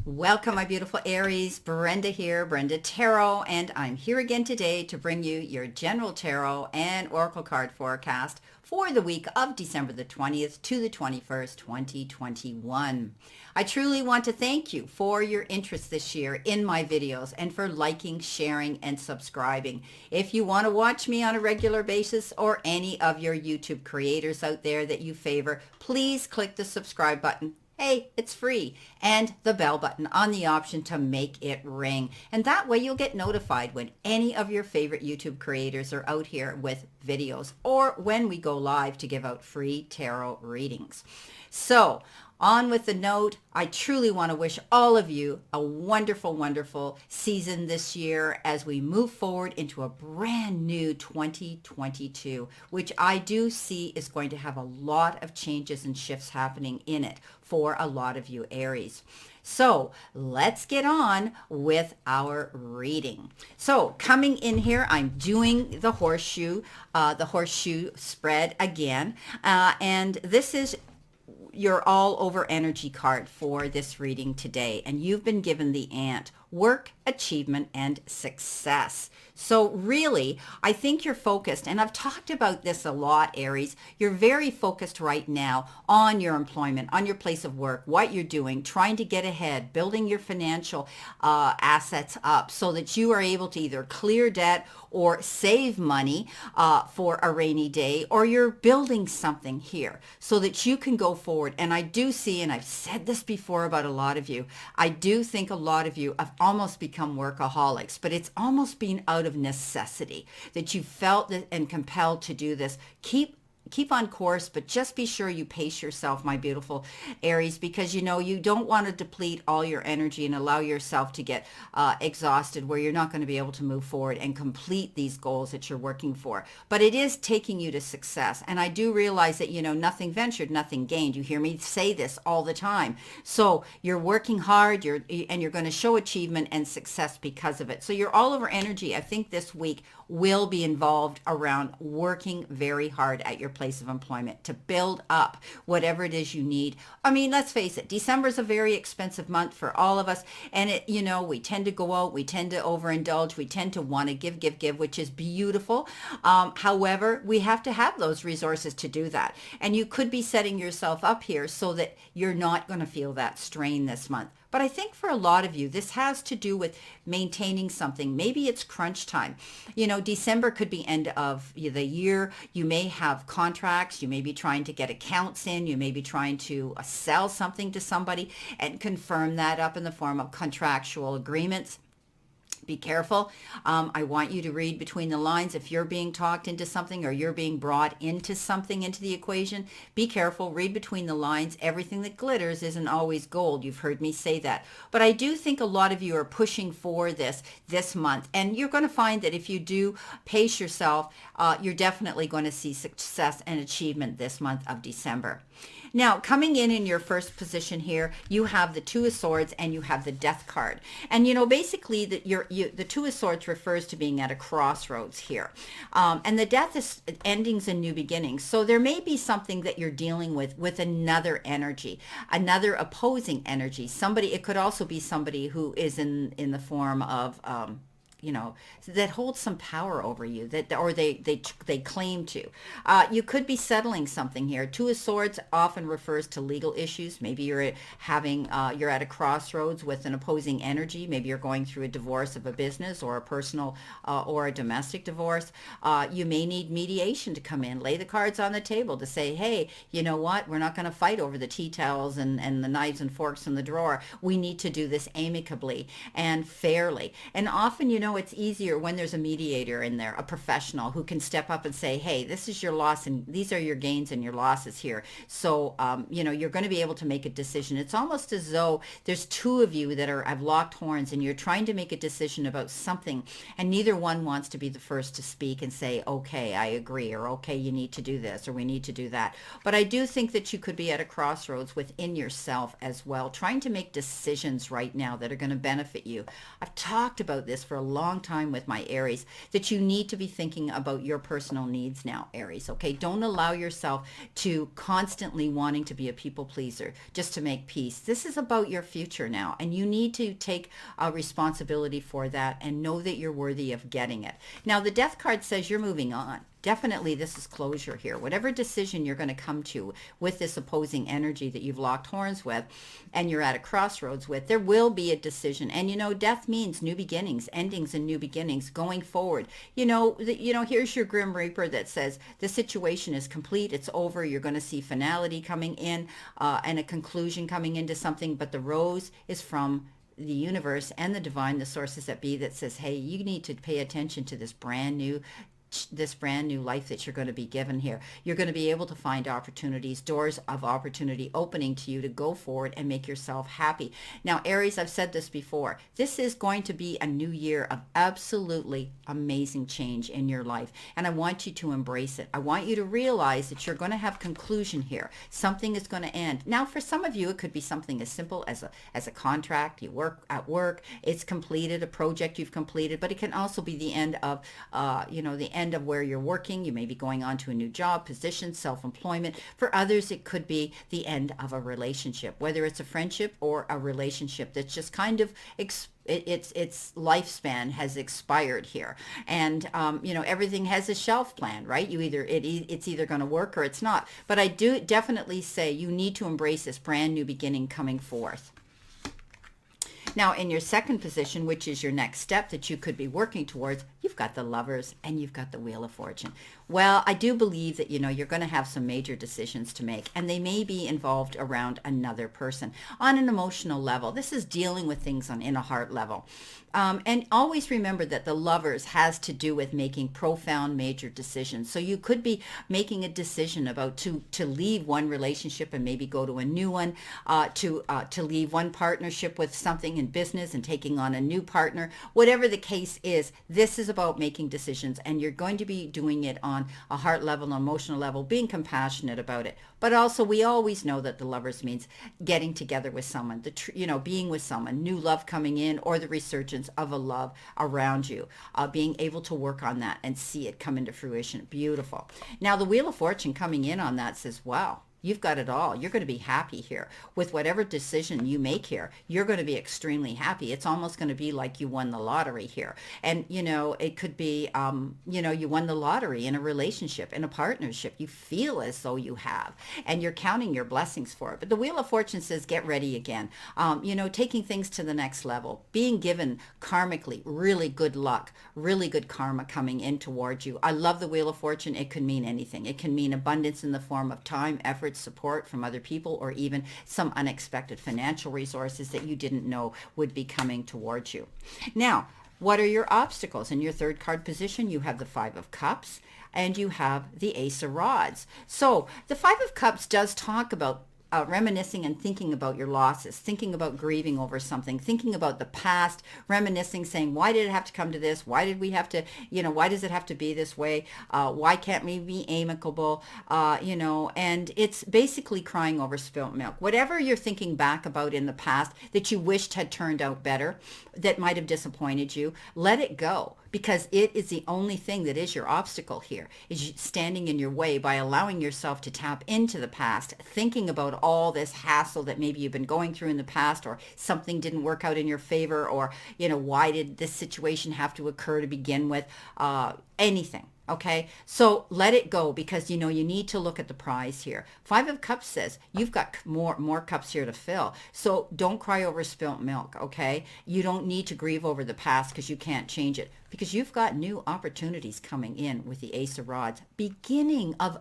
Welcome, my beautiful Aries. Brenda here, Brenda Tarot, and I'm here again today to bring you your general tarot and oracle card forecast for the week of December the 20th to the 21st, 2021. I truly want to thank you for your interest this year in my videos and for liking, sharing, and subscribing. If you want to watch me on a regular basis or any of your YouTube creators out there that you favor, please click the subscribe button. Hey, it's free. And the bell button on the option to make it ring. And that way you'll get notified when any of your favorite YouTube creators are out here with videos or when we go live to give out free tarot readings. So on with the note, I truly want to wish all of you a wonderful, wonderful season this year as we move forward into a brand new 2022, which I do see is going to have a lot of changes and shifts happening in it for a lot of you Aries. So let's get on with our reading. So coming in here, I'm doing the horseshoe spread again. And this is your all over energy card for this reading today. And you've been given the ant: work, achievement, and success. So really, I think you're focused, and I've talked about this a lot, Aries. You're very focused right now on your employment, on your place of work, what you're doing, trying to get ahead, building your financial assets up so that you are able to either clear debt or save money for a rainy day, or you're building something here so that you can go forward. And I do see, and I've said this before about a lot of you, I do think a lot of you have almost become workaholics, but it's almost been out of necessity that you felt that and compelled to do this. Keep on course, but just be sure you pace yourself, my beautiful Aries, because you don't want to deplete all your energy and allow yourself to get exhausted where you're not going to be able to move forward and complete these goals that you're working for. But it is taking you to success. And I do realize that, nothing ventured, nothing gained. You hear me say this all the time. So you're working hard, and you're going to show achievement and success because of it. So your all over energy, I think this week will be involved around working very hard at your place of employment to build up whatever it is you need. I mean, let's face it, December is a very expensive month for all of us. And we tend to go out, we tend to overindulge, we tend to want to give, which is beautiful. However, we have to have those resources to do that. And you could be setting yourself up here so that you're not going to feel that strain this month. But I think for a lot of you, this has to do with maintaining something. Maybe it's crunch time. December could be end of the year. You may have contracts. You may be trying to get accounts in. You may be trying to sell something to somebody and confirm that up in the form of contractual agreements. Be careful. I want you to read between the lines. If you're being talked into something or you're being brought into something, into the equation, be careful. Read between the lines. Everything that glitters isn't always gold. You've heard me say that. But I do think a lot of you are pushing for this month. And you're going to find that if you do pace yourself, you're definitely going to see success and achievement this month of December. Now, coming in your first position here, you have the Two of Swords and you have the Death card. And, basically the Two of Swords refers to being at a crossroads here. And the Death is endings and new beginnings. So there may be something that you're dealing with another energy, another opposing energy. It could also be somebody who is in the form of, that holds some power over you, or they claim to. You could be settling something here. Two of Swords often refers to legal issues. Maybe you're at a crossroads with an opposing energy. Maybe you're going through a divorce of a business or a personal or a domestic divorce. You may need mediation to come in. Lay the cards on the table to say, hey, you know what? We're not going to fight over the tea towels and the knives and forks in the drawer. We need to do this amicably and fairly. And often, it's easier when there's a mediator in there, a professional who can step up and say, hey, this is your loss and these are your gains and your losses here. So, you're going to be able to make a decision. It's almost as though there's two of you that have locked horns and you're trying to make a decision about something and neither one wants to be the first to speak and say, okay, I agree, or okay, you need to do this, or we need to do that. But I do think that you could be at a crossroads within yourself as well, trying to make decisions right now that are going to benefit you. I've talked about this for a long time with my Aries, that you need to be thinking about your personal needs now, Aries, okay? Don't allow yourself to constantly wanting to be a people pleaser just to make peace. This is about your future now, and you need to take responsibility for that and know that you're worthy of getting it. Now, the Death card says you're moving on. Definitely this is closure here. Whatever decision you're going to come to with this opposing energy that you've locked horns with and you're at a crossroads with, there will be a decision. And death means new beginnings, endings and new beginnings going forward. Here's your Grim Reaper that says the situation is complete, it's over, you're going to see finality coming in and a conclusion coming into something, but the rose is from the universe and the divine, the sources that be, that says, hey, you need to pay attention to this brand new life that you're going to be given here. You're going to be able to find opportunities, doors of opportunity opening to you to go forward and make yourself happy. Now, Aries, I've said this before, this is going to be a new year of absolutely amazing change in your life. And I want you to embrace it. I want you to realize that you're going to have conclusion here. Something is going to end. Now, for some of you, it could be something as simple as a contract. You work at work, it's completed, a project you've completed, but it can also be the end of, the end of where you're working. You may be going on to a new job, position, self-employment. For others, it could be the end of a relationship, whether it's a friendship or a relationship that's just kind of its lifespan has expired here, and everything has a shelf plan, right? It's either going to work or it's not. But I do definitely say you need to embrace this brand new beginning coming forth. Now, in your second position, which is your next step that you could be working towards, you've got the Lovers and you've got the Wheel of Fortune. Well, I do believe that, you're going to have some major decisions to make, and they may be involved around another person on an emotional level. This is dealing with things in a heart level. And always remember that the Lovers has to do with making profound major decisions. So you could be making a decision about to leave one relationship and maybe go to a new one, to leave one partnership with something in business and taking on a new partner. Whatever the case is, this is about making decisions, and you're going to be doing it on a heart level, an emotional level, being compassionate about it. But also, we always know that the Lovers means getting together with someone, being with someone, new love coming in, or the resurgence of a love around you, being able to work on that and see it come into fruition. Beautiful. Now, the Wheel of Fortune coming in on that says, wow, you've got it all. You're going to be happy here. With whatever decision you make here, you're going to be extremely happy. It's almost going to be like you won the lottery here. And, it could be, you won the lottery in a relationship, in a partnership. You feel as though you have, and you're counting your blessings for it. But the Wheel of Fortune says, get ready again. Taking things to the next level, being given karmically really good luck, really good karma coming in towards you. I love the Wheel of Fortune. It could mean anything. It can mean abundance in the form of time, effort, support from other people, or even some unexpected financial resources that you didn't know would be coming towards you. Now, what are your obstacles? In your third card position, you have the Five of Cups and you have the Ace of Rods. So the Five of Cups does talk about reminiscing and thinking about your losses, thinking about grieving over something, thinking about the past, reminiscing, saying, why did it have to come to this? Why did we have to, why does it have to be this way? Why can't we be amicable? And it's basically crying over spilt milk. Whatever you're thinking back about in the past that you wished had turned out better, that might have disappointed you, let it go. Because it is the only thing that is your obstacle here, is standing in your way by allowing yourself to tap into the past, thinking about all this hassle that maybe you've been going through in the past, or something didn't work out in your favor, or, why did this situation have to occur to begin with? Anything. Okay, so let it go, because you need to look at the prize here. Five of Cups says you've got more cups here to fill. So don't cry over spilt milk, okay? You don't need to grieve over the past because you can't change it, because you've got new opportunities coming in with the Ace of Rods, beginning of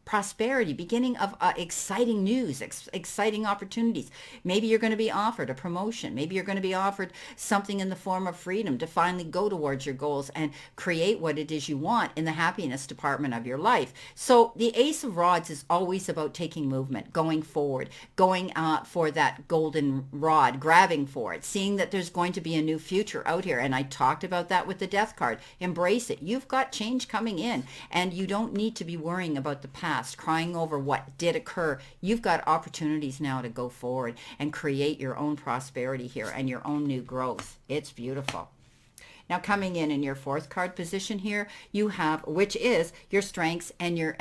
prosperity, beginning of exciting news, exciting opportunities. Maybe you're going to be offered a promotion. Maybe you're going to be offered something in the form of freedom to finally go towards your goals and create what it is you want in the happiness department of your life. So the Ace of Rods is always about taking movement, going forward, going for that golden rod, grabbing for it, seeing that there's going to be a new future out here. And I talked about that with the Death card. Embrace it. You've got change coming in, and you don't need to be worrying about the past, crying over what did occur. You've got opportunities now to go forward and create your own prosperity here and your own new growth. It's beautiful. Now coming in your fourth card position here, you have, which is your strengths and your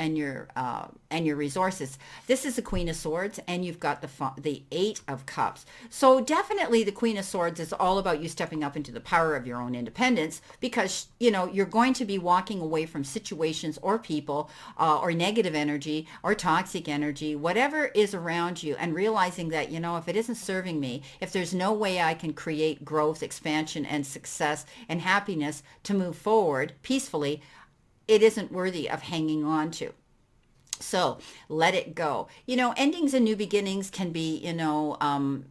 resources. This is the Queen of Swords, and you've got the Eight of Cups. So definitely the Queen of Swords is all about you stepping up into the power of your own independence, because you're going to be walking away from situations or people or negative energy or toxic energy, whatever is around you, and realizing that if it isn't serving me, if there's no way I can create growth, expansion, and success and happiness to move forward peacefully, it isn't worthy of hanging on to. So let it go. Endings and new beginnings can be, can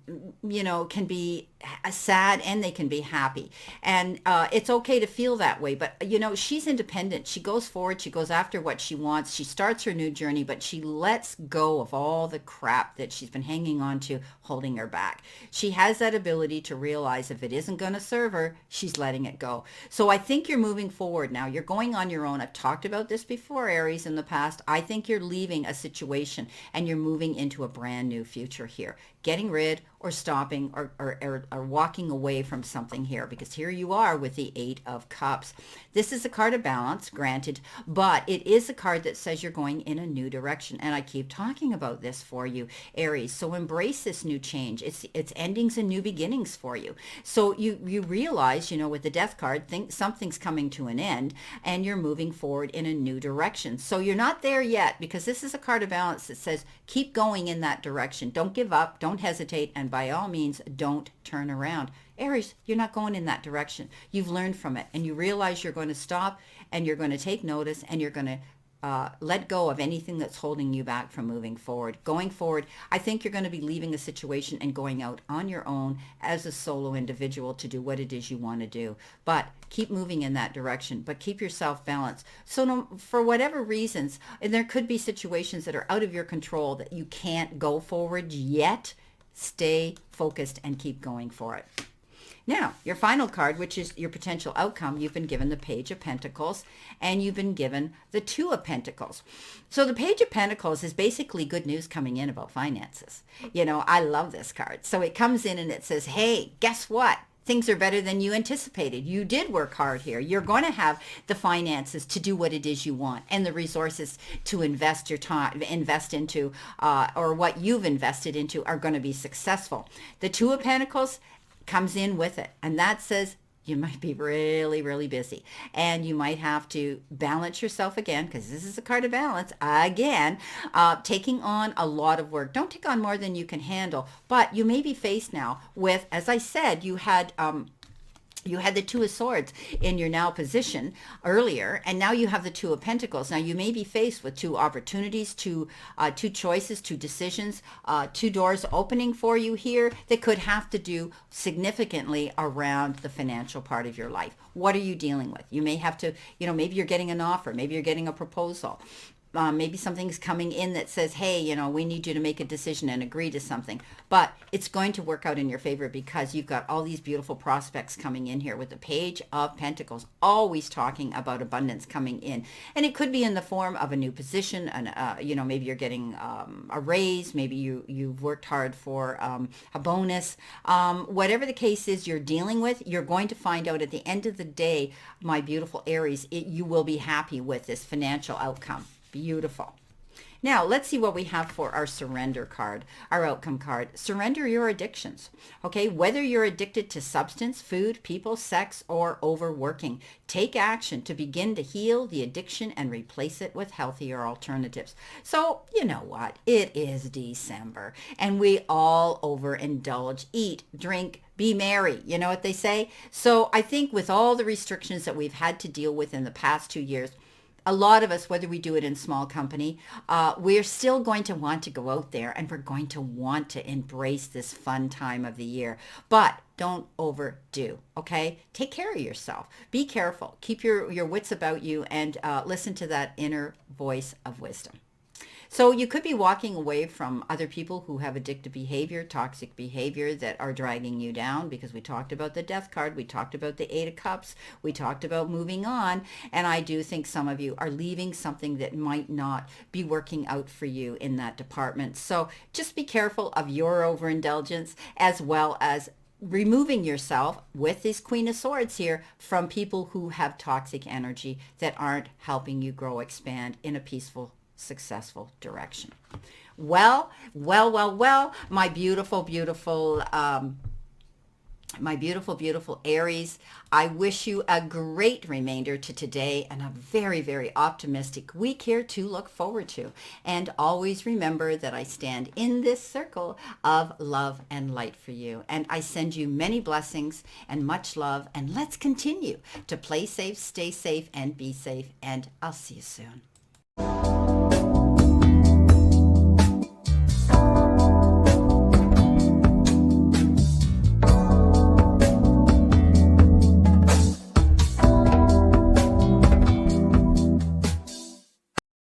be sad, and they can be happy. And it's okay to feel that way. But, she's independent. She goes forward. She goes after what she wants. She starts her new journey, but she lets go of all the crap that she's been hanging on to, holding her back. She has that ability to realize if it isn't going to serve her, she's letting it go. So I think you're moving forward now. You're going on your own. I've talked about this before, Aries, in the past. I think you're leaving a situation and you're moving into a brand new future here, getting rid or stopping or walking away from something here, because here you are with the Eight of Cups. This is a card of balance, granted, but it is a card that says you're going in a new direction. And I keep talking about this for you, Aries. So embrace this new change. It's endings and new beginnings for you. So you realize, with the Death card, think something's coming to an end and you're moving forward in a new direction. So you're not there yet, because this is a card of balance that says keep going in that direction. Don't give up, don't hesitate, and by all means, don't turn around. Aries, you're not going in that direction. You've learned from it, and you realize you're going to stop, and you're going to take notice, and you're going to let go of anything that's holding you back from moving forward. Going forward, I think you're going to be leaving a situation and going out on your own as a solo individual to do what it is you want to do. But keep moving in that direction, but keep yourself balanced. So for whatever reasons, and there could be situations that are out of your control that you can't go forward yet, stay focused and keep going for it. Now, your final card, which is your potential outcome, you've been given the Page of Pentacles, and you've been given the Two of Pentacles. So the Page of Pentacles is basically good news coming in about finances. I love this card. So it comes in and it says, hey, guess what? Things are better than you anticipated. You did work hard here. You're going to have the finances to do what it is you want, and the resources to invest your time, invest into, or what you've invested into are going to be successful. The Two of Pentacles comes in with it, and that says you might be really, really busy, and you might have to balance yourself again, because this is a card of balance again, taking on a lot of work. Don't take on more than you can handle, but you may be faced now with, as I said, you had the Two of Swords in your now position earlier, and now you have the Two of Pentacles. Now you may be faced with two opportunities, two choices, two decisions, two doors opening for you here that could have to do significantly around the financial part of your life. What are you dealing with? You may have to, maybe you're getting an offer, maybe you're getting a proposal. Maybe something's coming in that says, hey, we need you to make a decision and agree to something. But it's going to work out in your favor, because you've got all these beautiful prospects coming in here with the Page of Pentacles, always talking about abundance coming in. And it could be in the form of a new position, and maybe you're getting a raise, maybe you've worked hard for a bonus. Whatever the case is you're dealing with, you're going to find out at the end of the day, my beautiful Aries, you will be happy with this financial outcome. Beautiful. Now, let's see what we have for our surrender card, our outcome card. Surrender your addictions, okay? Whether you're addicted to substance, food, people, sex, or overworking, take action to begin to heal the addiction and replace it with healthier alternatives. So, you know what? It is December, and we all overindulge, eat, drink, be merry. You know what they say? So I think with all the restrictions that we've had to deal with in the past 2 years, a lot of us, whether we do it in small company, we're still going to want to go out there, and we're going to want to embrace this fun time of the year. But don't overdo, okay? Take care of yourself. Be careful. Keep your wits about you, and listen to that inner voice of wisdom. So you could be walking away from other people who have addictive behavior, toxic behavior that are dragging you down, because we talked about the Death card, we talked about the Eight of Cups, we talked about moving on, and I do think some of you are leaving something that might not be working out for you in that department. So just be careful of your overindulgence, as well as removing yourself with this Queen of Swords here from people who have toxic energy that aren't helping you grow, expand in a peaceful, successful direction. Well, my beautiful, beautiful Aries, I wish you a great remainder to today and a very, very optimistic week here to look forward to. And always remember that I stand in this circle of love and light for you. And I send you many blessings and much love. And let's continue to play safe, stay safe, and be safe. And I'll see you soon.